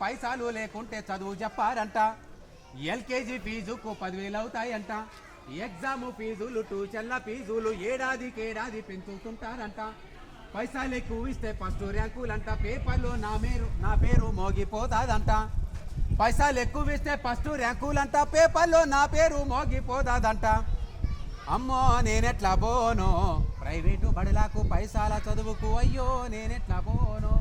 పైసలు లేకుంటే చదువు చెప్పారంట. ఎల్కేజీ ఫీజుకు 10,000 అవుతాయంట. ఎగ్జామ్ ఫీజులు ట్యూషన్ల ఫీజులు ఏడాదికేడాది పెంచుతుంటారంట. పైసలు ఎక్కువ ఇస్తే ఫస్ట్ ర్యాంకులంట. పేపర్లో నా పేరు మోగిపోతాదంట. పైసలు ఎక్కువ ఇస్తే ఫస్ట్ ర్యాంకులంట. పేపర్లో నా పేరు మోగిపోతాదంట. అమ్మో నేనెట్లా పోను ప్రైవేటు బడులకు పైసల చదువుకు, అయ్యో నేనెట్లా పోను.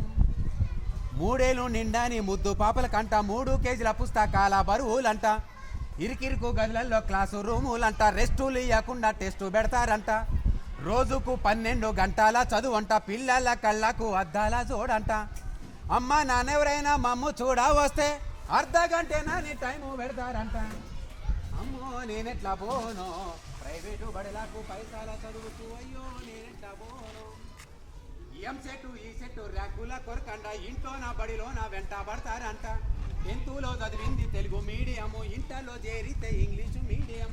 3 ఏళ్ళు నిండాని ముద్దు పాపల కంట 3 కేజీల పుస్తకాల బరువులంట. ఇరికిరుకు గదులలో క్లాసు రూములంట. రెస్టులు ఇవ్వకుండా టెస్టు పెడతారంట. రోజుకు 12 గంటల చదువంట. పిల్లల కళ్ళకు అద్దాల చూడంట. అమ్మ నాన్నెవరైనా మమ్ము చూడ వస్తే అర్ధ గంటేనని టైము పెడతారంట. అమ్మో నేనెట్లా పోను ప్రైవేటు బడులకు పైసల చదువుకు, అయ్యో నేనెట్లా పోను. ఎంసెట్ ఈ సెట్ ర్యాంకుల కొరకండ. ఇంట్లో నా బడిలో నా వెంట పడతారంట. 10th లో చదివింది తెలుగు మీడియము. ఇంటర్లో చేరితే ఇంగ్లీషు మీడియం.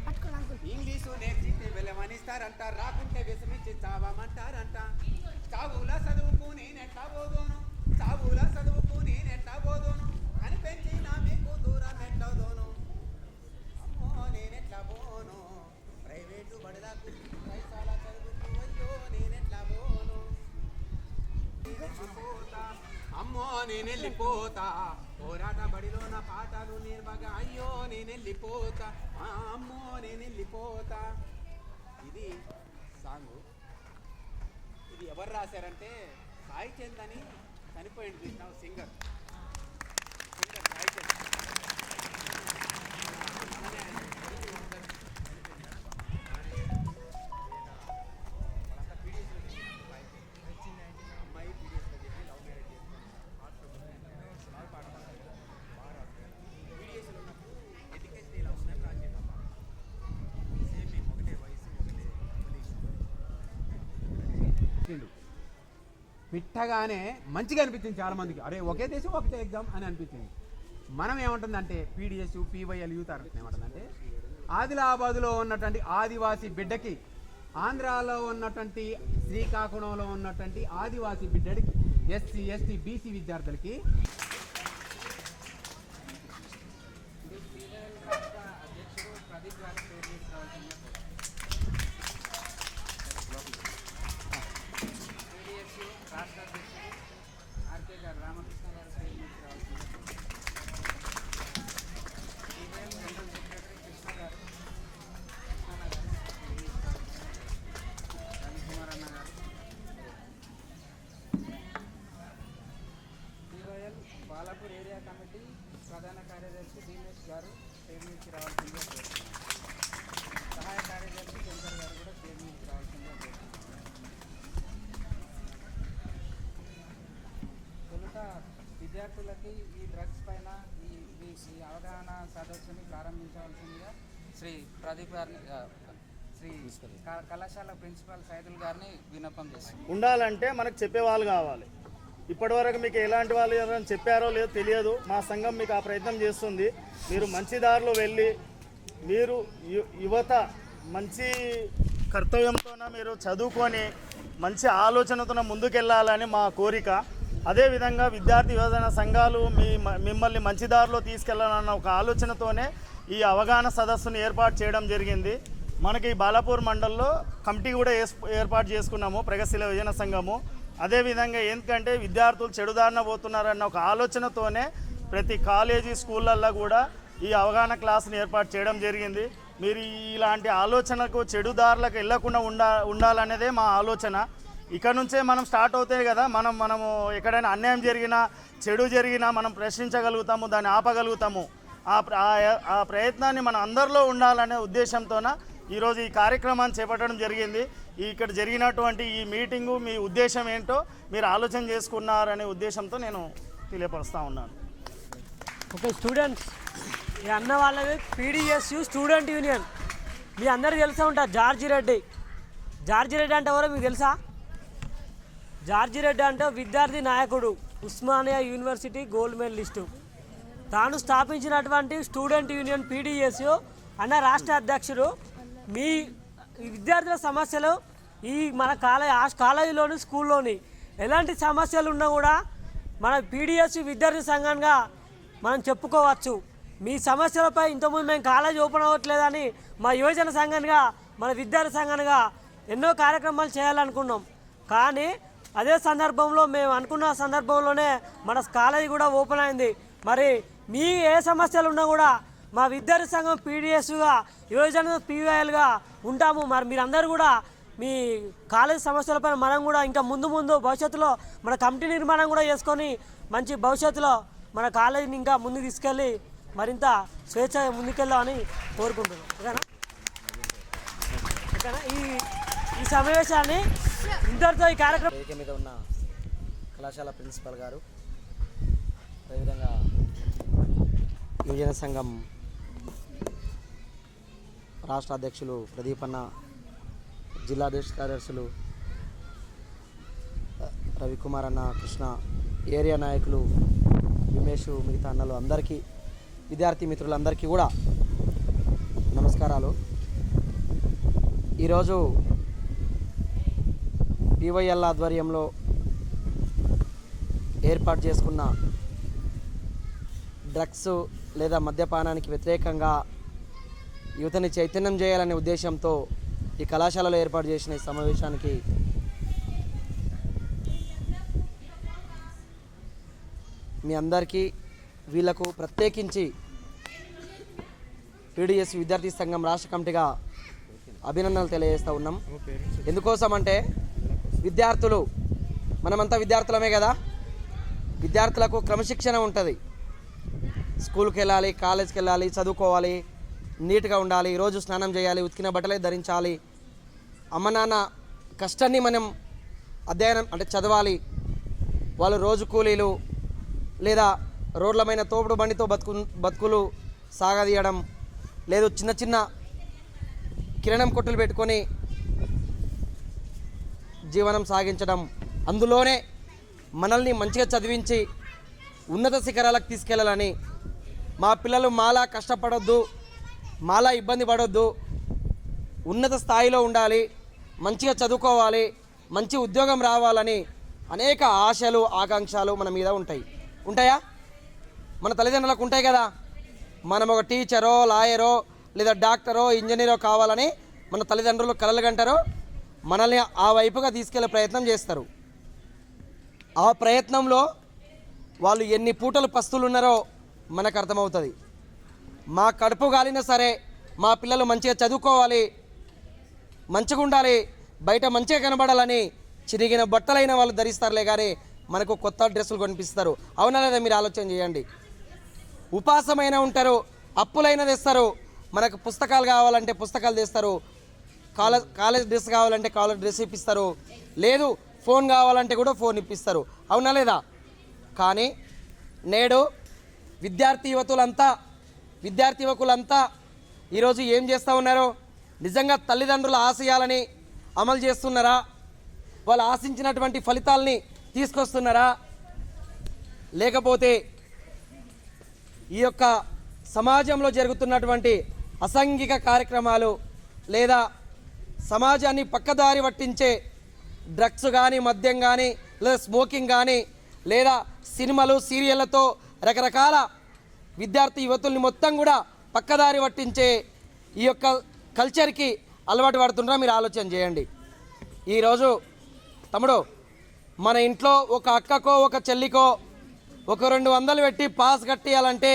ఇంగ్లీషు నేర్చితే వెళ్ళమనిస్తారంట. రాకుంటే విసమించి చావమంటారంట. చావుల చదువుకు నేనెట్లా పోదోను, చావుల చదువుకు నేనెట్లా పోదోను అని పెంచి నా మీకు దూరం ఎట్లదోను. అమ్మో నేనెట్లా పోను ప్రైవేటు బడులకు పైసల చదువుకు, అయ్యో నేనెట్లా పోను. అమ్మో నేనెళ్ళిపోతా పోరాట బడిలో నా పాటలు నిర్మగా, అయ్యో నేనెళ్ళిపోతా, అమ్మో నేనెళ్ళిపోతా. ఇది సాంగు. ఇది ఎవరు రాశారంటే సాయి చంద్ అని చనిపోయింది కృష్ణ సింగర్ సాయి చంద్. పిట్టగానే మంచిగా అనిపించింది చాలామందికి. అరే ఒకే దేశం ఒకటే ఎగ్జామ్ అని అనిపించింది. మనం ఏమంటుందంటే పీడిఎస్ పీవైఎల్ యూత్ ఏమంటుందంటే ఆదిలాబాదులో ఉన్నటువంటి ఆదివాసీ బిడ్డకి, ఆంధ్రాలో ఉన్నటువంటి శ్రీకాకుళంలో ఉన్నటువంటి ఆదివాసీ బిడ్డకి, ఎస్సీ ఎస్టీ బీసీ విద్యార్థులకి రాష్ట్ర అధ్యక్షుడు ఆర్కే గారు రామకృష్ణ గారు జనరల్ సెక్రటరీ కృష్ణ గారు, రవికుమార్ అన్న గారు, పీవైఎల్ బాలాపూర్ ఏరియా కమిటీ ప్రధాన కార్యదర్శి దినేష్ గారు స్టేజ్ నుంచి రావాల్సిందిగా కోరుతున్నారు. సహాయ కార్యదర్శి శంకర్ గారు కూడా స్టేజ్ నుంచి రావాల్సిందిగా కోరుతున్నారు. విద్యార్థులకి ఈ డ్రగ్స్ పైన ఈ అవగాహన సదస్సుని ప్రారంభించవలసిందిగా శ్రీ ప్రదీప్ గారిని, శ్రీ కళాశాల ప్రిన్సిపల్ సైదుల్ గారిని విన్నపం చేస్తాం. ఉండాలంటే మనకు చెప్పేవాళ్ళు కావాలి. ఇప్పటివరకు మీకు ఎలాంటి వాళ్ళు ఎవరైనా చెప్పారో లేదో తెలియదు. మా సంఘం మీకు ఆ ప్రయత్నం చేస్తుంది. మీరు మంచి దారిలో వెళ్ళి మీరు యువత మంచి కర్తవ్యంతోన మీరు చదువుకొని మంచి ఆలోచనతో ముందుకెళ్ళాలని మా కోరిక. అదేవిధంగా విద్యార్థి యువజన సంఘాలు మిమ్మల్ని మంచి దారిలో తీసుకెళ్లాలన్న ఒక ఆలోచనతోనే ఈ అవగాహన సదస్సును ఏర్పాటు చేయడం జరిగింది. మనకి బాలాపూర్ మండలంలో కమిటీ కూడా ఏర్పాటు చేసుకున్నాము, ప్రగతిశీల యువజన సంఘము. అదేవిధంగా ఎందుకంటే విద్యార్థులు చెడుదారిన పోతున్నారన్న ఒక ఆలోచనతోనే ప్రతి కాలేజీ స్కూళ్ళల్లో కూడా ఈ అవగాహన క్లాసును ఏర్పాటు చేయడం జరిగింది. మీరు ఇలాంటి ఆలోచనకు చెడుదారులకు వెళ్లకుండా ఉండాలనేదే మా ఆలోచన. ఇక్కడ నుంచే మనం స్టార్ట్ అవుతాయి కదా, మనము ఎక్కడైనా అన్యాయం జరిగినా చెడు జరిగినా మనం ప్రశ్నించగలుగుతాము, దాన్ని ఆపగలుగుతాము. ఆ ప్రయత్నాన్ని మన అందరిలో ఉండాలనే ఉద్దేశంతోన ఈరోజు ఈ కార్యక్రమాన్ని చేపట్టడం జరిగింది. ఇక్కడ జరిగినటువంటి ఈ మీటింగు మీ ఉద్దేశం ఏంటో మీరు ఆలోచన చేసుకున్నారనే ఉద్దేశంతో నేను తెలియపరుస్తూ ఉన్నాను. ఓకే స్టూడెంట్స్, ఈ అన్న వాళ్ళది పీడిఎస్యు స్టూడెంట్ యూనియన్. మీ అందరికీ తెలిసే ఉంటారు జార్జి రెడ్డి. జార్జి రెడ్డి అంటే ఎవరో మీకు తెలుసా? జార్జి రెడ్డి అంటే విద్యార్థి నాయకుడు, ఉస్మానియా యూనివర్సిటీ గోల్డ్ మెడలిస్టు. తాను స్థాపించినటువంటి స్టూడెంట్ యూనియన్ పీడిఎస్యు అన్న రాష్ట్ర అధ్యక్షుడు. మీ విద్యార్థుల సమస్యలు ఈ మన కాలేజీలోని స్కూల్లోని ఎలాంటి సమస్యలు ఉన్నా కూడా మన పీడిఎస్యు విద్యార్థి సంఘంగా మనం చెప్పుకోవచ్చు. మీ సమస్యలపై ఇంతకుముందు మేము కాలేజ్ ఓపెన్ అవ్వట్లేదని మా యువజన సంఘానిగా మన విద్యార్థి సంఘానిగా ఎన్నో కార్యక్రమాలు చేయాలనుకున్నాం. కానీ అదే సందర్భంలో మేము అనుకున్న సందర్భంలోనే మన కాలేజీ కూడా ఓపెన్ అయింది. మరి మీ ఏ సమస్యలు ఉన్నా కూడా మా విద్యార్థి సంఘం పీడిఎస్గా యువజన పీవైఎల్గా ఉంటాము. మరి మీరందరూ కూడా మీ కాలేజీ సమస్యలపై మనం కూడా ఇంకా ముందు భవిష్యత్తులో మన కమిటీ నిర్మాణం కూడా చేసుకొని మంచి భవిష్యత్తులో మన కాలేజీని ఇంకా ముందుకు తీసుకెళ్ళి మరింత స్వేచ్ఛగా ముందుకెళ్దామని కోరుకుంటున్నాం. ఓకేనా? ఓకేనా? ఈ సమావేశాన్ని ఇంతటితో ఈ కార్యక్రమం వేదిక మీద ఉన్న కళాశాల ప్రిన్సిపల్ గారు, అదేవిధంగా యువజన సంఘం రాష్ట్ర అధ్యక్షులు ప్రదీప్ అన్న, జిల్లా అధ్యక్ష కార్యదర్శులు రవికుమార్ అన్న, కృష్ణ, ఏరియా నాయకులు విమేష్, మిగతా అన్నలు అందరికీ, విద్యార్థి మిత్రులందరికీ కూడా నమస్కారాలు. ఈరోజు పీవైఎల్ ఆధ్వర్యంలో ఏర్పాటు చేసుకున్న డ్రగ్స్ లేదా మద్యపానానికి వ్యతిరేకంగా యువతని చైతన్యం చేయాలనే ఉద్దేశంతో ఈ కళాశాలలో ఏర్పాటు చేసిన ఈ సమావేశానికి మీ అందరికీ, వీళ్లకు ప్రత్యేకించి పీడిఎస్ విద్యార్థి సంఘం రాష్ట్ర కమిటీగా అభినందనలు తెలియజేస్తూ ఉన్నాం. ఎందుకోసం అంటే విద్యార్థులు, మనమంతా విద్యార్థులమే కదా, విద్యార్థులకు క్రమశిక్షణ ఉంటుంది. స్కూల్కి వెళ్ళాలి, కాలేజ్కి వెళ్ళాలి, చదువుకోవాలి, నీట్గా ఉండాలి, రోజు స్నానం చేయాలి, ఉతికిన బట్టలే ధరించాలి. అమ్మ నాన్న కష్టాన్ని మనం అధ్యయనం అంటే చదవాలి. వాళ్ళు రోజు కూలీలు లేదా రోడ్లమైన తోపుడు బండితో బతుకులు సాగదీయడం, లేదు చిన్న చిన్న కిరణం కొట్టులు పెట్టుకొని జీవనం సాగించడం, అందులోనే మనల్ని మంచిగా చదివించి ఉన్నత శిఖరాలకు తీసుకెళ్ళాలని, మా పిల్లలు మాలా కష్టపడొద్దు, మాలా ఇబ్బంది పడొద్దు, ఉన్నత స్థాయిలో ఉండాలి, మంచిగా చదువుకోవాలి, మంచి ఉద్యోగం రావాలని అనేక ఆశలు, ఆకాంక్షలు మన మీద ఉంటాయా? మన తల్లిదండ్రులకు ఉంటాయి కదా. మనం ఒక టీచరో, లాయరో లేదా డాక్టరో, ఇంజనీరో కావాలని మన తల్లిదండ్రులు కలలు కంటారో, మనల్ని ఆ వైపుగా తీసుకెళ్లే ప్రయత్నం చేస్తారు. ఆ ప్రయత్నంలో వాళ్ళు ఎన్ని పూటలు పస్తులు ఉన్నారో మనకు అర్థమవుతుంది. మా కడుపు గాలినా సరే మా పిల్లలు మంచిగా చదువుకోవాలి, మంచిగా ఉండాలి, బయట మంచిగా కనబడాలని చిరిగిన బట్టలైన వాళ్ళు ధరిస్తారులే కానీ మనకు కొత్త డ్రెస్సులు కొనిపిస్తారు. అవునా లేదా? మీరు ఆలోచన చేయండి. ఉపాసమైన ఉంటారు, అప్పులైన తెస్తారు, మనకు పుస్తకాలు కావాలంటే పుస్తకాలు తెస్తారు, కాలేజ్ డ్రెస్ కావాలంటే కాలేజ్ డ్రెస్ ఇప్పిస్తారు, లేదు ఫోన్ కావాలంటే కూడా ఫోన్ ఇప్పిస్తారు. అవునా లేదా? కానీ నేడు విద్యార్థి యువకులంతా ఈరోజు ఏం చేస్తూ ఉన్నారు? నిజంగా తల్లిదండ్రుల ఆశయాలని అమలు చేస్తున్నారా? వాళ్ళు ఆశించినటువంటి ఫలితాలని తీసుకొస్తున్నారా? లేకపోతే ఈ యొక్క సమాజంలో జరుగుతున్నటువంటి అసాంఘిక కార్యక్రమాలు లేదా సమాజాన్ని పక్కదారి పట్టించే డ్రగ్స్ కానీ, మద్యం కానీ, లేదా స్మోకింగ్ కానీ, లేదా సినిమాలు, సీరియళ్లతో రకరకాల విద్యార్థి యువతుల్ని మొత్తం కూడా పక్కదారి పట్టించే ఈ యొక్క కల్చర్కి అలవాటు పడుతున్నారా? మీరు ఆలోచన చేయండి. ఈరోజు తమ్ముడు, మన ఇంట్లో ఒక అక్కకో ఒక చెల్లికో ఒక 200 పెట్టి పాస్ కట్టియాలంటే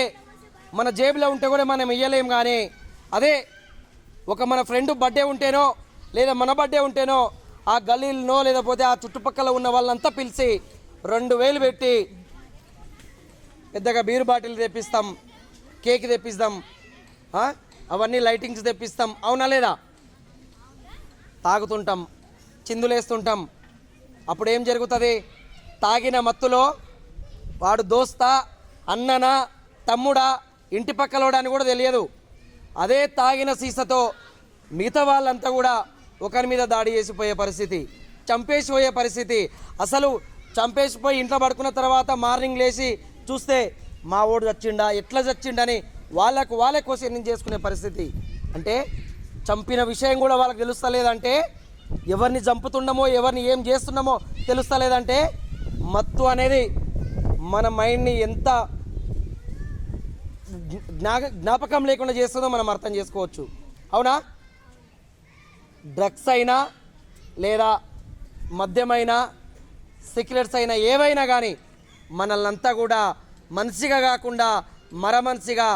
మన జేబులో ఉంటే కూడా మనం ఇయ్యలేం. కానీ అదే ఒక మన ఫ్రెండ్ బర్త్డే ఉంటేనో లేదా మన బర్త్డే ఉంటేనో ఆ గల్లీలనో లేకపోతే ఆ చుట్టుపక్కల ఉన్న వాళ్ళంతా పిలిచి 2000 పెట్టి పెద్దగా బీరు బాటిల్ తెప్పిస్తాం, కేక్ తెప్పిస్తాం, అవన్నీ లైటింగ్స్ తెప్పిస్తాం. అవునా లేదా? తాగుతుంటాం, చిందులేస్తుంటాం. అప్పుడు ఏం జరుగుతుంది? తాగిన మత్తులో వాడు దోస్తా, అన్ననా, తమ్ముడా, ఇంటి పక్కలోడా అని కూడా తెలియదు. అదే తాగిన సీసతో మిగతా వాళ్ళంతా కూడా ఒకరి మీద దాడి చేసిపోయే పరిస్థితి, చంపేసిపోయే పరిస్థితి. అసలు చంపేసిపోయి ఇంట్లో పడుకున్న తర్వాత మార్నింగ్ లేచి చూస్తే మా ఓడు చచ్చిండా, ఎట్లా చచ్చిండని వాళ్ళే క్వశ్చన్ చేసుకునే పరిస్థితి. అంటే చంపిన విషయం కూడా వాళ్ళకి తెలుస్తలేదంటే, ఎవరిని చంపుతున్నామో ఎవరిని ఏం చేస్తున్నామో తెలుస్తలేదంటే, మత్తు అనేది మన మైండ్ని ఎంత జ్ఞాపకం లేకుండా చేస్తుందో మనం అర్థం చేసుకోవచ్చు. అవునా? డ్రగ్స్ అయినా లేదా మద్యమైనా సిగరెట్స్ అయినా ఏవైనా కానీ మనల్నంతా కూడా మనిషిగా కాకుండా మరమనిషిగా,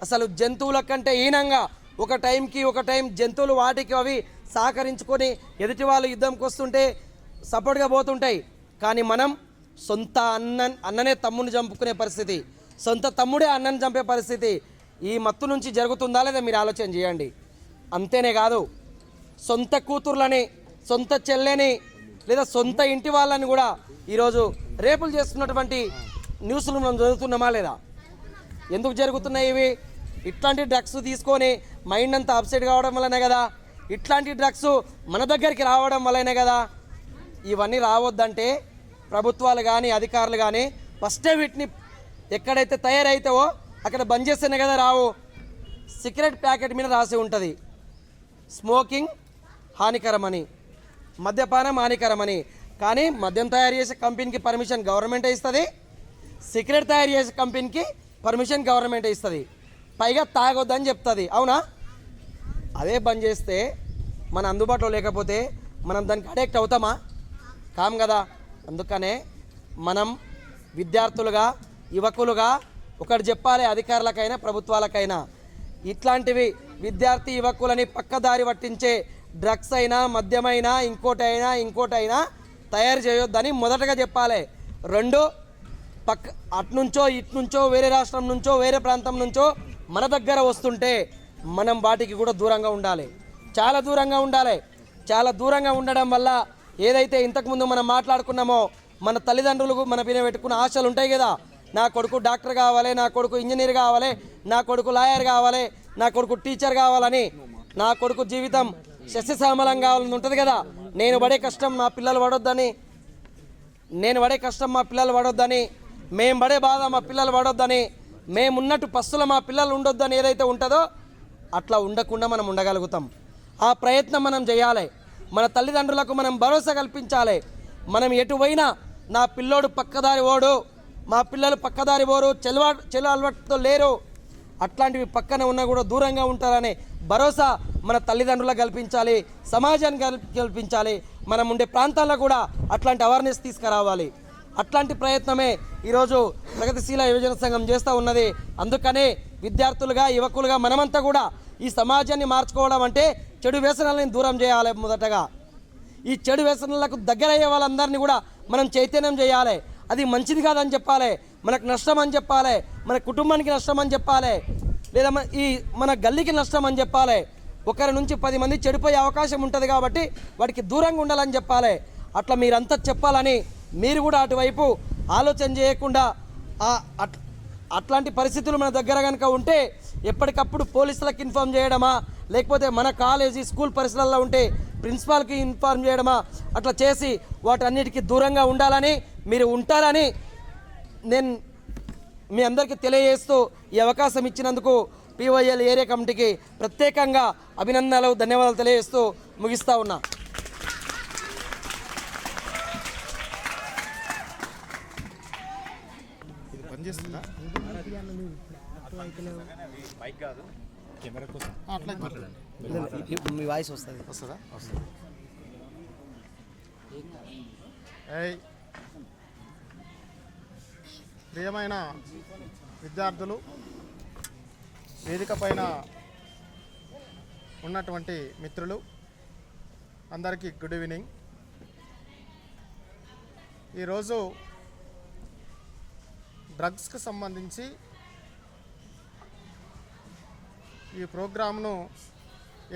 అసలు జంతువుల కంటే హీనంగా ఒక టైం జంతువులు వాటికి అవి సహకరించుకొని ఎదుటి వాళ్ళు యుద్ధంకి వస్తుంటే సపోర్ట్గా పోతుంటాయి. కానీ మనం సొంత అన్ననే తమ్ముని చంపుకునే పరిస్థితి, సొంత తమ్ముడే అన్నని చంపే పరిస్థితి ఈ మత్తు నుంచి జరుగుతుందా లేదా మీరు ఆలోచన చేయండి. అంతేనే కాదు, సొంత కూతుర్లని, సొంత చెల్లెని లేదా సొంత ఇంటి వాళ్ళని కూడా ఈరోజు రేపులు చేస్తున్నటువంటి న్యూస్లు మనం చదువుతున్నామా లేదా? ఎందుకు జరుగుతున్నాయి ఇవి? ఇట్లాంటి డ్రగ్స్ తీసుకొని మైండ్ అంతా అప్సెట్ కావడం వల్లనే కదా, ఇట్లాంటి డ్రగ్స్ మన దగ్గరికి రావడం వల్లనే కదా. ఇవన్నీ రావద్దంటే ప్రభుత్వాలు కానీ అధికారులు కానీ ఫస్టే వీటిని ఎక్కడైతే తయారైతావో అక్కడ బంద్ చేస్తేనే కదా రావు. సిగరెట్ ప్యాకెట్ మీద రాసి ఉంటుంది స్మోకింగ్ హానికరమని, మద్యపానం హానికరమని. కానీ మద్యం తయారు చేసే కంపెనీకి పర్మిషన్ గవర్నమెంటే ఇస్తుంది, సిగరెట్ తయారు చేసే కంపెనీకి పర్మిషన్ గవర్నమెంటే ఇస్తుంది, పైగా తాగొద్దని చెప్తుంది. అవునా? అదే బంద్ చేస్తే మన అందుబాటులో లేకపోతే మనం దానికి అడిక్ట్ అవుతామా? కాం కదా. అందుకనే మనం విద్యార్థులుగా, యువకులుగా ఒకటి చెప్పాలి అధికారులకైనా ప్రభుత్వాలకైనా, ఇట్లాంటివి విద్యార్థి యువకులని పక్కదారి పట్టించే డ్రగ్స్ అయినా మద్యమైనా ఇంకోటైనా తయారు చేయొద్దని మొదటగా చెప్పాలి. రెండు, అట్నుంచో ఇట్నుంచో వేరే రాష్ట్రం నుంచో వేరే ప్రాంతం నుంచో మన దగ్గర వస్తుంటే మనం వాటికి కూడా దూరంగా ఉండాలి, చాలా దూరంగా ఉండాలి. చాలా దూరంగా ఉండడం వల్ల ఏదైతే ఇంతకుముందు మనం మాట్లాడుకున్నామో మన తల్లిదండ్రులకు మన పైన పెట్టుకున్న ఆశలు ఉంటాయి కదా, నా కొడుకు డాక్టర్ కావాలి, నా కొడుకు ఇంజనీర్ కావాలి, నా కొడుకు లాయర్ కావాలి, నా కొడుకు టీచర్ కావాలని, నా కొడుకు జీవితం సస్యశ్యామలం కావాలని ఉంటుంది కదా. నేను పడే కష్టం మా పిల్లలు పడొద్దని, మేము పడే బాధ మా పిల్లలు పడొద్దని, మేమున్నట్టు పస్తుల మా పిల్లలు ఉండొద్దని ఏదైతే ఉంటుందో అట్లా ఉండకుండా మనం ఉండగలుగుతాం. ఆ ప్రయత్నం మనం చేయాలి. మన తల్లిదండ్రులకు మనం భరోసా కల్పించాలి. మనం ఎటు పోయినా నా పిల్లోడు పక్కదారి ఓడు, మా పిల్లలు పక్కదారి పోరు, చెలు అలవాటుతో లేరు, అట్లాంటివి పక్కన ఉన్నా కూడా దూరంగా ఉంటారనే భరోసా మన తల్లిదండ్రులకు కల్పించాలి, సమాజానికి కల్పించాలి. మనం ఉండే ప్రాంతాల్లో కూడా అట్లాంటి అవేర్నెస్ తీసుకురావాలి. అట్లాంటి ప్రయత్నమే ఈరోజు ప్రగతిశీల యువజన సంఘం చేస్తూ ఉన్నది. అందుకనే విద్యార్థులుగా, యువకులుగా మనమంతా కూడా ఈ సమాజాన్ని మార్చుకోవడం అంటే చెడు వ్యసనాలను దూరం చేయాలి. మొదటగా ఈ చెడు వ్యసనాలకు దగ్గరయ్యే వాళ్ళందరినీ కూడా మనం చైతన్యం చేయాలి. అది మంచిది కాదని చెప్పాలి, మనకు నష్టం అని చెప్పాలి, మన కుటుంబానికి నష్టం అని చెప్పాలి, లేదా మన గల్లీకి నష్టం అని చెప్పాలి. ఒకరి నుంచి 10 మంది చెడిపోయే అవకాశం ఉంటుంది కాబట్టి వాటికి దూరంగా ఉండాలని చెప్పాలి. అట్లా మీరంతా చెప్పాలని, మీరు కూడా అటువైపు ఆలోచన చేయకుండా అట్లాంటి పరిస్థితులు మన దగ్గర కనుక ఉంటే ఎప్పటికప్పుడు పోలీసులకు ఇన్ఫార్మ్ చేయడమా, లేకపోతే మన కాలేజీ స్కూల్ పరిసరాల్లో ఉంటే ప్రిన్సిపాల్కి ఇన్ఫార్మ్ చేయడమా, అట్లా చేసి వాటన్నిటికీ దూరంగా ఉండాలని, మీరు ఉంటారని నేను మీ అందరికీ తెలియజేస్తూ ఈ అవకాశం ఇచ్చినందుకు PYL ఏరియా కమిటీకి ప్రత్యేకంగా అభినందనలు, ధన్యవాదాలు తెలియజేస్తూ ముగిస్తా ఉన్నా. మీ వాయిస్ వస్తుందా? ప్రియమైన విద్యార్థులు, వేదిక పైన ఉన్నటువంటి మిత్రులు అందరికీ గుడ్ ఈవినింగ్. ఈరోజు డ్రగ్స్కి సంబంధించి ఈ ప్రోగ్రామ్ను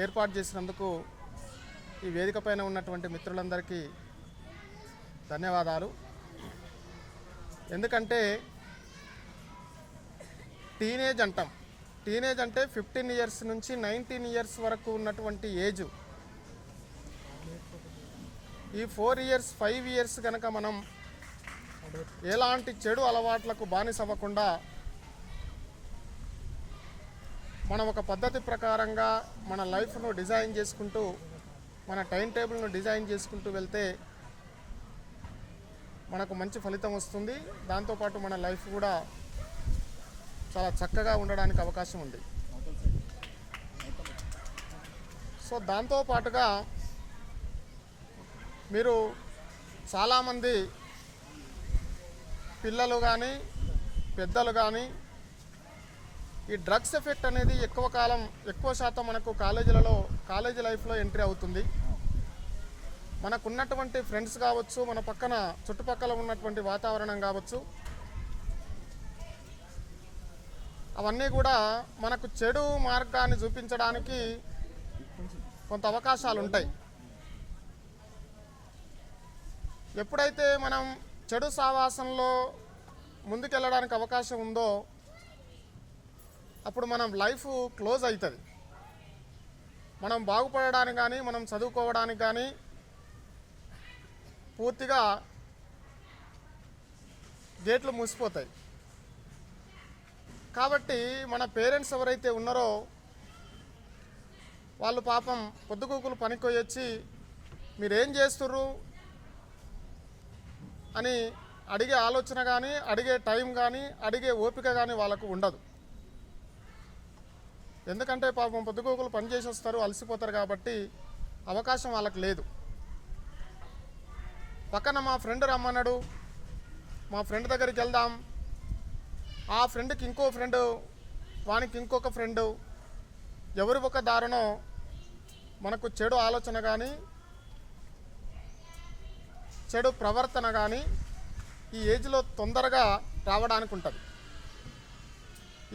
ఏర్పాటు చేసినందుకు ఈ వేదిక పైన ఉన్నటువంటి మిత్రులందరికీ ధన్యవాదాలు. ఎందుకంటే టీనేజ్ అంటాం, టీనేజ్ అంటే 15 ఇయర్స్ నుంచి 19 ఇయర్స్ వరకు ఉన్నటువంటి ఏజ్. ఈ 4 ఇయర్స్ 5 ఇయర్స్ కనుక మనం ఎలాంటి చెడు అలవాట్లకు బానిస అవ్వకుండా మనం ఒక పద్ధతి ప్రకారంగా మన లైఫ్ను డిజైన్ చేసుకుంటూ, మన టైం టేబుల్ను డిజైన్ చేసుకుంటూ వెళ్తే మనకు మంచి ఫలితం వస్తుంది. దాంతోపాటు మన లైఫ్ కూడా చాలా చక్కగా ఉండడానికి అవకాశం ఉంది. సో దాంతో పాటుగా మీరు చాలామంది పిల్లలు కానీ పెద్దలు కానీ ఈ డ్రగ్స్ ఎఫెక్ట్ అనేది ఎక్కువ శాతం మనకు కాలేజీ లైఫ్లో ఎంట్రీ అవుతుంది. మనకున్నటువంటి ఫ్రెండ్స్ కావచ్చు, మన పక్కన చుట్టుపక్కల ఉన్నటువంటి వాతావరణం కావచ్చు, అవన్నీ కూడా మనకు చెడు మార్గాన్ని చూపించడానికి కొంత అవకాశాలు ఉంటాయి. ఎప్పుడైతే మనం చెడు సావాసంలో ముందుకెళ్ళడానికి అవకాశం ఉందో అప్పుడు మనం లైఫ్ క్లోజ్ అవుతుంది. మనం బాగుపడడానికి కానీ మనం చదువుకోవడానికి కానీ పూర్తిగా గేట్లు మూసిపోతాయి. కాబట్టి మన పేరెంట్స్ ఎవరైతే ఉన్నారో వాళ్ళు పాపం పొద్దుగూకులు పనికొచ్చి మీరేం చేస్తుర్రు అని అడిగే ఆలోచన కానీ అడిగే టైం కానీ అడిగే ఓపిక కానీ వాళ్ళకు ఉండదు. ఎందుకంటే పాపం పొద్దుగూకులు పని చేసి వస్తారు, అలసిపోతారు కాబట్టి అవకాశం వాళ్ళకి లేదు. పక్కన మా ఫ్రెండ్ రమ్మన్నాడు, మా ఫ్రెండ్ దగ్గరికి వెళ్దాం, ఆ ఫ్రెండ్కి ఇంకో ఫ్రెండు, వానికి ఇంకొక ఫ్రెండు, ఎవరి ఒక దారుణం మనకు చెడు ఆలోచన కానీ చెడు ప్రవర్తన కానీ ఈ ఏజ్లో తొందరగా రావడానికి ఉంటుంది.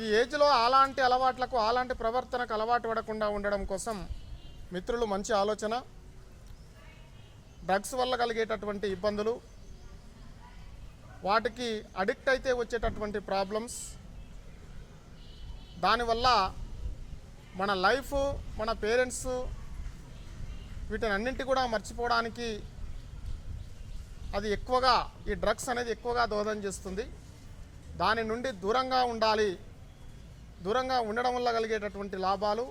ఈ ఏజ్లో అలాంటి అలవాట్లకు అలాంటి ప్రవర్తనకు అలవాటు పడకుండా ఉండడం కోసం మిత్రులు మంచి ఆలోచన, డ్రగ్స్ వల్ల కలిగేటటువంటి ఇబ్బందులు, వాటికి అడిక్ట్ అయితే వచ్చేటటువంటి ప్రాబ్లమ్స్, దానివల్ల మన లైఫ్ మన పేరెంట్స్ వీటిని అన్నింటి కూడా మర్చిపోవడానికి అది ఎక్కువగా ఈ డ్రగ్స్ అనేది ఎక్కువగా దోహదం చేస్తుంది. దాని నుండి దూరంగా ఉండాలి. దూరంగా ఉండడం వల్ల కలిగేటటువంటి లాభాలు,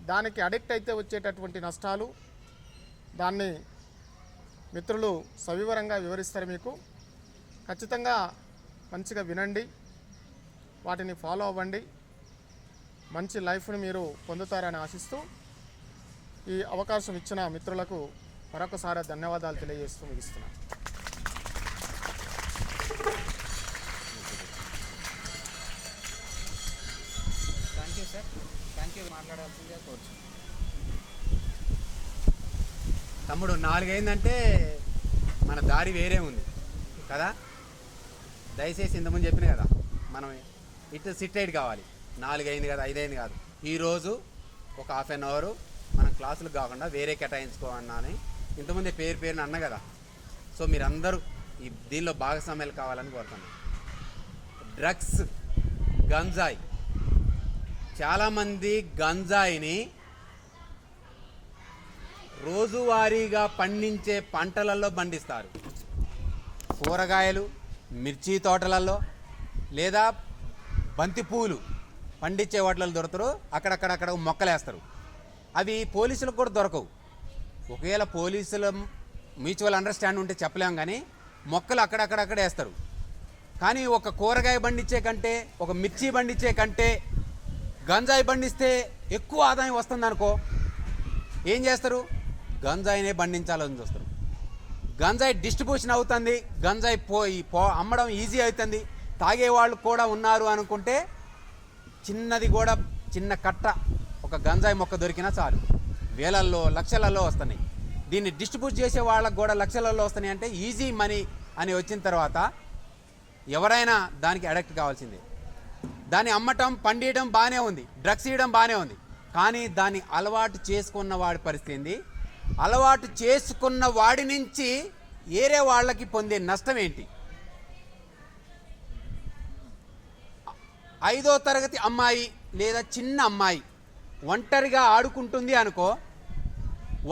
దానికి అడిక్ట్ అయితే వచ్చేటటువంటి నష్టాలు, దాన్ని మిత్రులు సవివరంగా వివరిస్తారు. మీకు ఖచ్చితంగా మంచిగా వినండి, వాటిని ఫాలో అవ్వండి, మంచి లైఫ్ని మీరు పొందుతారని ఆశిస్తూ ఈ అవకాశం ఇచ్చిన మిత్రులకు మరొకసారి ధన్యవాదాలు తెలియజేస్తూ ముగిస్తున్నాను. Thank you sir, thank you. మాట్లాడాల్సిందిగా కోరుచు. తమ్ముడు 4 అయిందంటే మన దారి వేరే ఉంది కదా. దయచేసి ఇంతకుముందు చెప్పిన కదా, మనం ఇటు సిట్ రైడ్ కావాలి. 4 అయింది కదా, 5 అయింది కాదు. ఈరోజు ఒక హాఫ్ అన్ అవర్ మనం క్లాసులు కాకుండా వేరే కేటాయించుకోమన్నా అని ఇంతకుముందే పేరుని అన్న కదా. సో మీరందరూ ఈ దీనిలో భాగస్వామ్యాలు కావాలని కోరుతున్నాను. డ్రగ్స్, గంజాయి, చాలామంది గంజాయిని రోజువారీగా పండించే పంటలలో పండిస్తారు. కూరగాయలు, మిర్చి తోటలలో లేదా బంతిపూలు పండించే వాటిలో దొరుకుతారు. అక్కడక్కడ మొక్కలేస్తారు. అవి పోలీసులకు కూడా దొరకవు. ఒకవేళ పోలీసుల మ్యూచువల్ అండర్స్టాండ్ ఉంటే చెప్పలేం, కానీ మొక్కలు అక్కడక్కడ వేస్తారు. కానీ ఒక కూరగాయ పండించే కంటే, ఒక మిర్చి పండించే కంటే గంజాయి పండిస్తే ఎక్కువ ఆదాయం వస్తుంది అనుకో, ఏం చేస్తారు? గంజాయినే పండించాలని చూస్తారు. గంజాయి డిస్ట్రిబ్యూషన్ అవుతుంది, గంజాయి అమ్మడం ఈజీ అవుతుంది, తాగేవాళ్ళు కూడా ఉన్నారు అనుకుంటే చిన్నది కూడా చిన్న కట్ట ఒక గంజాయి మొక్క దొరికినా చాలు, వేలల్లో లక్షలలో వస్తున్నాయి. దీన్ని డిస్ట్రిబ్యూట్ చేసే వాళ్ళకు కూడా లక్షలలో వస్తున్నాయి. అంటే ఈజీ మనీ అని వచ్చిన తర్వాత ఎవరైనా దానికి అడిక్ట్ కావాల్సిందే. దాన్ని అమ్మటం, పండియడం బాగానే ఉంది, డ్రగ్స్ ఇవ్వడం బాగానే ఉంది, కానీ దాన్ని అలవాటు చేసుకున్న వాడి పరిస్థితి ఏంది? అలవాటు చేసుకున్న వాడి నుంచి ఏరే వాళ్ళకి పొందే నష్టం ఏంటి? 5వ తరగతి అమ్మాయి లేదా చిన్న అమ్మాయి ఒంటరిగా ఆడుకుంటుంది అనుకో,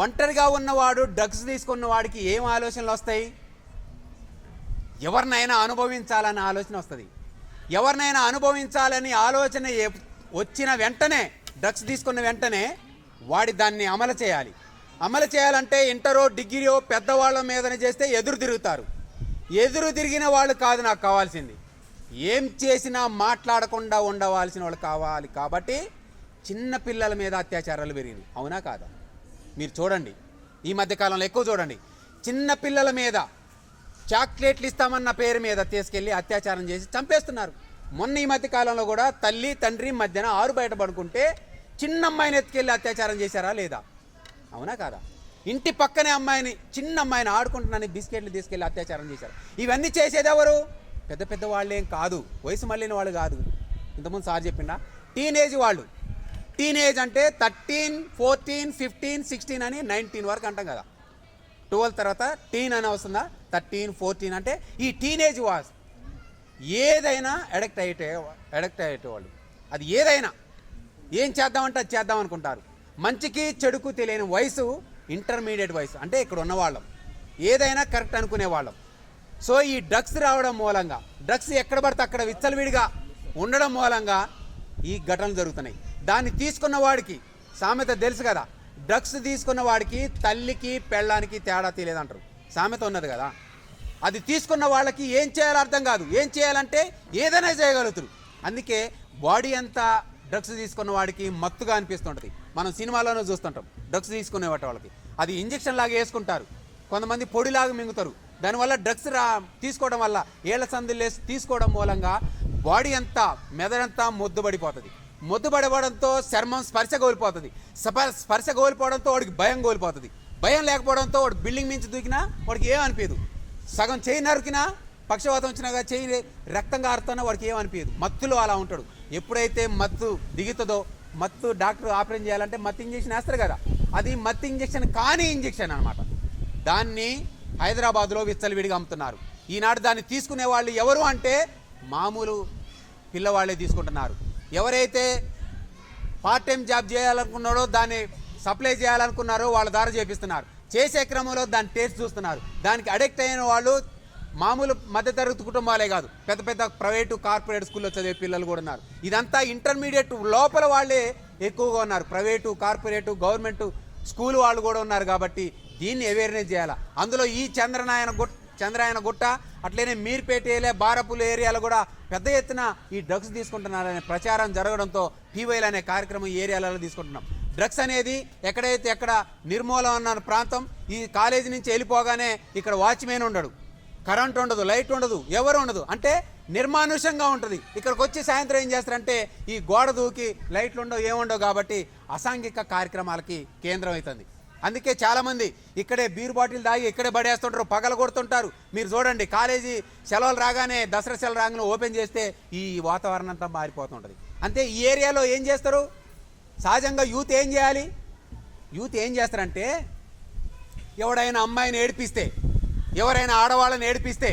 ఒంటరిగా ఉన్నవాడు డ్రగ్స్ తీసుకున్న వాడికి ఏం ఆలోచనలు వస్తాయి? ఎవరినైనా అనుభవించాలనే ఆలోచన వస్తుంది. ఎవరినైనా అనుభవించాలని ఆలోచన వచ్చిన వెంటనే, డ్రగ్స్ తీసుకున్న వెంటనే వాడి దాన్ని అమలు చేయాలి. అమలు చేయాలంటే ఇంటరో డిగ్రీయో పెద్దవాళ్ళ మీదనే చేస్తే ఎదురు తిరుగుతారు. ఎదురు తిరిగిన వాళ్ళు కాదు నాకు కావాల్సింది. ఏం చేసినా మాట్లాడకుండా ఉండవలసిన వాళ్ళు కావాలి. కాబట్టి చిన్న పిల్లల మీద అత్యాచారాలు పెరిగినాయి. అవునా కాదా? మీరు చూడండి, ఈ మధ్యకాలంలో ఎక్కువ చూడండి. చిన్న పిల్లల మీద చాక్లెట్లు ఇస్తామన్న పేరు మీద తీసుకెళ్ళి అత్యాచారం చేసి చంపేస్తున్నారు. మొన్న ఈ మధ్యకాలంలో కూడా తల్లి తండ్రి మధ్యన ఆరు బయట పడుకుంటే చిన్న అమ్మాయిని ఎత్తుకెళ్ళి అత్యాచారం చేశారా లేదా? అవునా కాదా? ఇంటి పక్కనే అమ్మాయిని, చిన్న అమ్మాయిని ఆడుకుంటున్నాను బిస్కెట్లు తీసుకెళ్ళి అత్యాచారం చేశారు. ఇవన్నీ చేసేది ఎవరు? పెద్ద పెద్ద వాళ్ళేం కాదు, వయసు మళ్ళిన వాళ్ళు కాదు. ఇంతకుముందు సార్ చెప్పిండా, టీనేజ్ వాళ్ళు. టీనేజ్ అంటే 13, 14, 15, 16 అని 19 వరకు అంటాం కదా. 12 తర్వాత టీన్ అని వస్తుందా? 13, 14 అంటే ఈ టీనేజ్ వాస్ ఏదైనా అడిక్ట్ అయ్యేటవాళ్ళు. అది ఏదైనా ఏం చేద్దామంటే అది చేద్దాం అనుకుంటారు. మంచికి చెడుకు తెలియని వయసు ఇంటర్మీడియట్ వయసు, అంటే ఇక్కడ ఉన్నవాళ్ళం. ఏదైనా కరెక్ట్ అనుకునేవాళ్ళం. సో ఈ డ్రగ్స్ రావడం మూలంగా, డ్రగ్స్ ఎక్కడ పడితే అక్కడ విచ్చలవిడిగా ఉండడం మూలంగా ఈ ఘటనలు జరుగుతున్నాయి. దాన్ని తీసుకున్న వాడికి సామెత తెలుసు కదా, డ్రగ్స్ తీసుకున్న వాడికి తల్లికి పెళ్ళానికి తేడా తెలియదంటారు. సామెత ఉన్నది కదా. అది తీసుకున్న వాళ్ళకి ఏం చేయాలో అర్థం కాదు. ఏం చేయాలంటే ఏదైనా చేయగలుగుతారు. అందుకే బాడీ అంతా డ్రగ్స్ తీసుకున్న వాడికి మత్తుగా అనిపిస్తుంటుంది. మనం సినిమాలోనే చూస్తుంటాం డ్రగ్స్ తీసుకునే వాళ్ళకి. అది ఇంజెక్షన్ లాగా వేసుకుంటారు, కొంతమంది పొడిలాగా మింగుతారు. దానివల్ల డ్రగ్స్ తీసుకోవడం వల్ల ఏళ్ల సందులు తీసుకోవడం మూలంగా బాడీ అంతా మెదడంతా మొద్దుబడిపోతుంది. మొద్దుబడిపోవడంతో చర్మం స్పర్శ కోల్పోతుంది. స్పర్శ కోల్పోవడంతో వాడికి భయం కోల్పోతుంది. భయం లేకపోవడంతో వాడు బిల్డింగ్ మించి దూకినా వాడికి ఏమనిపించదు. సగం చేయి నరికినా, పక్షవాతం వచ్చినా చేయి రక్తం కారుతున్నా వాడికి ఏమనిపించదు. మత్తులో అలా ఉంటాడు. ఎప్పుడైతే మత్తు దిగుతుందో, మత్తు డాక్టర్ ఆపరేషన్ చేయాలంటే మత్తు ఇంజెక్షన్ వేస్తారు కదా, అది మత్తు ఇంజెక్షన్ కానీ ఇంజెక్షన్ అనమాట. దాన్ని హైదరాబాద్లో విచ్చలవిడిగా అమ్ముతున్నారు. ఈనాడు దాన్ని తీసుకునే వాళ్ళు ఎవరు అంటే మామూలు పిల్లవాళ్ళే తీసుకుంటున్నారు. ఎవరైతే పార్ట్ టైం జాబ్ చేయాలనుకున్నారో, దాన్ని సప్లై చేయాలనుకున్నారో వాళ్ళ ద్వారా చేపిస్తున్నారు. చేసే క్రమంలో దాన్ని టేస్ట్ చూస్తున్నారు. దానికి అడిక్ట్ అయిన వాళ్ళు మామూలు మధ్యతరగతి కుటుంబాలే కాదు, పెద్ద పెద్ద ప్రైవేటు కార్పొరేట్ స్కూల్లో చదివే పిల్లలు కూడా ఉన్నారు. ఇదంతా ఇంటర్మీడియట్ లోపల వాళ్ళే ఎక్కువగా ఉన్నారు. ప్రైవేటు, కార్పొరేటు, గవర్నమెంట్ స్కూల్ వాళ్ళు కూడా ఉన్నారు. కాబట్టి దీన్ని అవేర్నెస్ చేయాలి. అందులో ఈ చంద్రాయన గుట్ట, అట్లనే మీర్పేట ఏరియా, బారపులు ఏరియాలో కూడా పెద్ద ఎత్తున ఈ డ్రగ్స్ తీసుకుంటున్నారనే ప్రచారం జరగడంతో టీవైలు అనే కార్యక్రమం ఈ ఏరియాలలో తీసుకుంటున్నాం. డ్రగ్స్ అనేది ఎక్కడ నిర్మూలన ఉన్న ప్రాంతం. ఈ కాలేజీ నుంచి వెళ్ళిపోగానే ఇక్కడ వాచ్మెన్ ఉండడు, కరెంట్ ఉండదు, లైట్ ఉండదు, ఎవరు ఉండదు, అంటే నిర్మానుషంగా ఉంటుంది. ఇక్కడికి వచ్చి సాయంత్రం ఏం చేస్తారంటే ఈ గోడ దూకి లైట్లు ఉండవు, ఏముండవు. కాబట్టి అసాంఘిక కార్యక్రమాలకి కేంద్రం అవుతుంది. అందుకే చాలామంది ఇక్కడే బీర్ బాటిల్ తాగి ఇక్కడే పడేస్తుంటారు, పగల కొడుతుంటారు. మీరు చూడండి, కాలేజీ సెలవులు రాగానే, దసరా సెలవు రాగానే ఓపెన్ చేస్తే ఈ వాతావరణం అంతా మారిపోతుంటుంది. అంతే ఈ ఏరియాలో ఏం చేస్తారు? సహజంగా యూత్ ఏం చేయాలి? యూత్ ఏం చేస్తారంటే ఎవడైనా అమ్మాయిని ఏడిపిస్తే, ఎవరైనా ఆడవాళ్ళని ఏడిపిస్తే,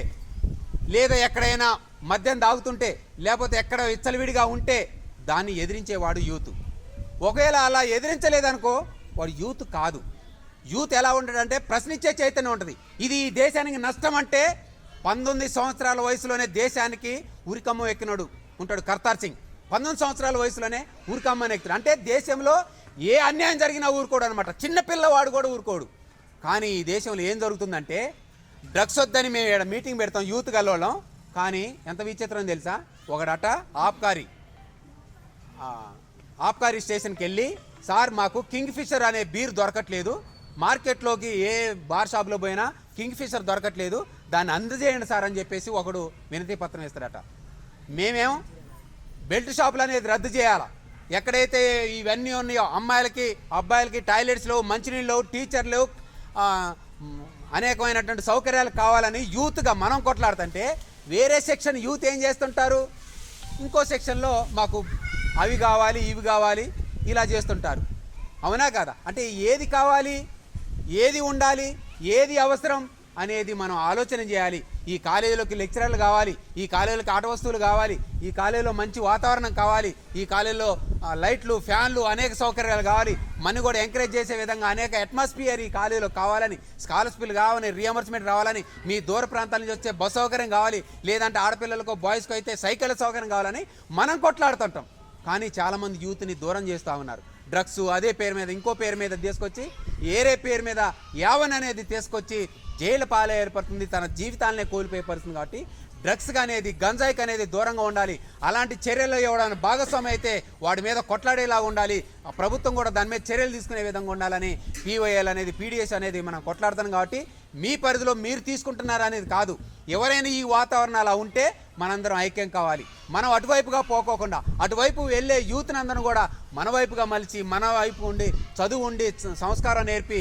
లేదా ఎక్కడైనా మద్యం తాగుతుంటే, లేకపోతే ఎక్కడ విచ్చలవిడిగా ఉంటే దాన్ని ఎదిరించేవాడు యూత్. ఒకవేళ అలా ఎదిరించలేదనుకో వాడు యూత్ కాదు. యూత్ ఎలా ఉంటాడంటే ప్రశ్నించే చైతన్యం ఉంటుంది. ఇది ఈ దేశానికి నష్టం అంటే 19 సంవత్సరాల వయసులోనే దేశానికి ఉరికమ్మ ఎక్కినోడు ఉంటాడు కర్తార్ సింగ్. 19 సంవత్సరాల వయసులోనే ఉరికమ్మని ఎక్కుతాడు. అంటే దేశంలో ఏ అన్యాయం జరిగినా ఊరుకోడు అనమాట. చిన్నపిల్లవాడు కూడా ఊరుకోడు. కానీ ఈ దేశంలో ఏం జరుగుతుందంటే డ్రగ్స్ వద్దని మేము మీటింగ్ పెడతాం యూత్ గల్లోళ్ళం. కానీ ఎంత విచిత్రం తెలుసా? ఒకడట ఆబ్కారీ స్టేషన్కి వెళ్ళి, సార్ మాకు కింగ్ ఫిషర్ అనే బీర్ దొరకట్లేదు, మార్కెట్లోకి ఏ బార్ షాప్లో పోయినా కింగ్ ఫిషర్ దొరకట్లేదు, దాన్ని అందజేయండి సార్ అని చెప్పేసి ఒకడు వినతి పత్రం ఇస్తాడట. మేమేం బెల్ట్ షాపులు అనేది రద్దు చేయాలా, ఎక్కడైతే ఇవన్నీ ఉన్నాయో అమ్మాయిలకి అబ్బాయిలకి టాయిలెట్స్లో మంచినీళ్ళు, టీచర్లు, అనేకమైనటువంటి సౌకర్యాలు కావాలని యూత్గా మనం కొట్లాడుతుంటే వేరే సెక్షన్ యూత్ ఏం చేస్తుంటారు? ఇంకో సెక్షన్లో మాకు అవి కావాలి, ఇవి కావాలి, ఇలా చేస్తుంటారు. అవునా కదా? అంటే ఏది కావాలి, ఏది ఉండాలి, ఏది అవసరం అనేది మనం ఆలోచన చేయాలి. ఈ కాలేజీలోకి లెక్చరర్లు కావాలి, ఈ కాలేజీలోకి ఆట వస్తువులు కావాలి, ఈ కాలేజీలో మంచి వాతావరణం కావాలి, ఈ కాలేజీలో లైట్లు, ఫ్యాన్లు, అనేక సౌకర్యాలు కావాలి, మన కూడా ఎంకరేజ్ చేసే విధంగా అనేక అట్మాస్ఫియర్ ఈ కాలేజీలో కావాలని, స్కాలర్షిప్లు కావాలని, రియంబర్స్మెంట్ రావాలని, మీ దూర ప్రాంతాల నుంచి వచ్చే బస్ సౌకర్యం కావాలి, లేదంటే ఆడపిల్లలకు బాయ్స్కి అయితే సైకిల్ సౌకర్యం కావాలని మనం కొట్లాడుతుంటాం. కానీ చాలామంది యూత్ని దూరం చేస్తూ ఉన్నారు. డ్రగ్స్ అదే పేరు మీద ఇంకో పేరు మీద తీసుకొచ్చి, ఏరే పేరు మీద యావన్ అనేది తీసుకొచ్చి జైలు పాలే ఏర్పడుతుంది, తన జీవితాలనే కోల్పోయే పరిస్థితుంది. కాబట్టి డ్రగ్స్ అనేది గంజాయికి అనేది దూరంగా ఉండాలి. అలాంటి చర్యల్లో ఎవరైనా భాగస్వామి అయితే వాడి మీద కొట్లాడేలాగా ఉండాలి. ప్రభుత్వం కూడా దాని మీద చర్యలు తీసుకునే విధంగా ఉండాలని పీవైఎల్ అనేది పీడిఎస్ అనేది మనం కొట్లాడుతున్నాం. కాబట్టి మీ పరిధిలో మీరు తీసుకుంటున్నారా అనేది కాదు, ఎవరైనా ఈ వాతావరణం అలా ఉంటే మనందరం ఐక్యం కావాలి. మనం అటువైపుగా పోకోకుండా అటువైపు వెళ్ళే యూత్ని అందరం కూడా మన వైపుగా మలిచి మన వైపు ఉండి చదువు ఉండి సంస్కారం నేర్పి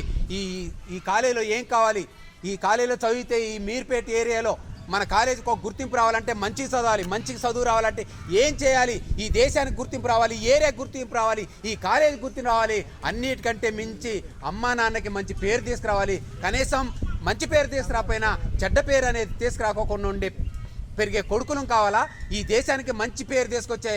ఈ కాలేజీలో ఏం కావాలి, ఈ కాలేజీలో చదివితే ఈ మీర్పేట ఏరియాలో మన కాలేజీకి ఒక గుర్తింపు రావాలంటే మంచి చదవాలి, మంచి చదువు రావాలంటే ఏం చేయాలి, ఈ దేశానికి గుర్తింపు రావాలి, ఈ ఏరియా గుర్తింపు రావాలి, ఈ కాలేజీ గుర్తింపు రావాలి, అన్నిటికంటే మించి అమ్మా నాన్నకి మంచి పేరు తీసుకురావాలి. కనీసం మంచి పేరు తీసుకురాకపోయినా చెడ్డ పేరు అనేది తీసుకురాకోకుండా ఉండి పెరిగే కొడుకులం కావాలా, ఈ దేశానికి మంచి పేరు తీసుకొచ్చే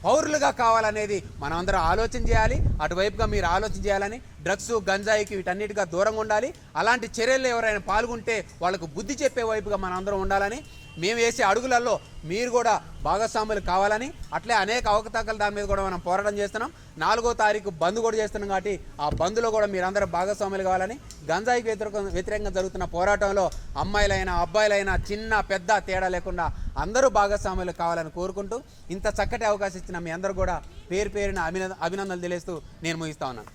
పౌరులుగా కావాలనేది మనం అందరం ఆలోచన చేయాలి. అటువైపుగా మీరు ఆలోచన చేయాలని, డ్రగ్స్ గంజాయికి వీటన్నిటిగా దూరంగా ఉండాలి. అలాంటి చర్యల్లో ఎవరైనా పాల్గొంటే వాళ్ళకు బుద్ధి చెప్పే వైపుగా మనం అందరం ఉండాలని, మేము వేసే అడుగులలో మీరు కూడా భాగస్వాములు కావాలని, అట్లే అనేక అవకతవకలు దాని మీద కూడా మనం పోరాటం చేస్తున్నాం. 4వ తారీఖు బంద్ కూడా చేస్తున్నాం. కాబట్టి ఆ బంద్లో కూడా మీరందరూ భాగస్వాములు కావాలని, గంజాయికి వ్యతిరేకంగా జరుగుతున్న పోరాటంలో అమ్మాయిలైనా అబ్బాయిలైనా చిన్న పెద్ద తేడా లేకుండా అందరూ భాగస్వాములు కావాలని కోరుకుంటూ ఇంత చక్కటి అవకాశం ఇచ్చిన మీ అందరూ కూడా పేరు పేరున అభినందనలు తెలియజేస్తూ నేను ముగిస్తా ఉన్నాను.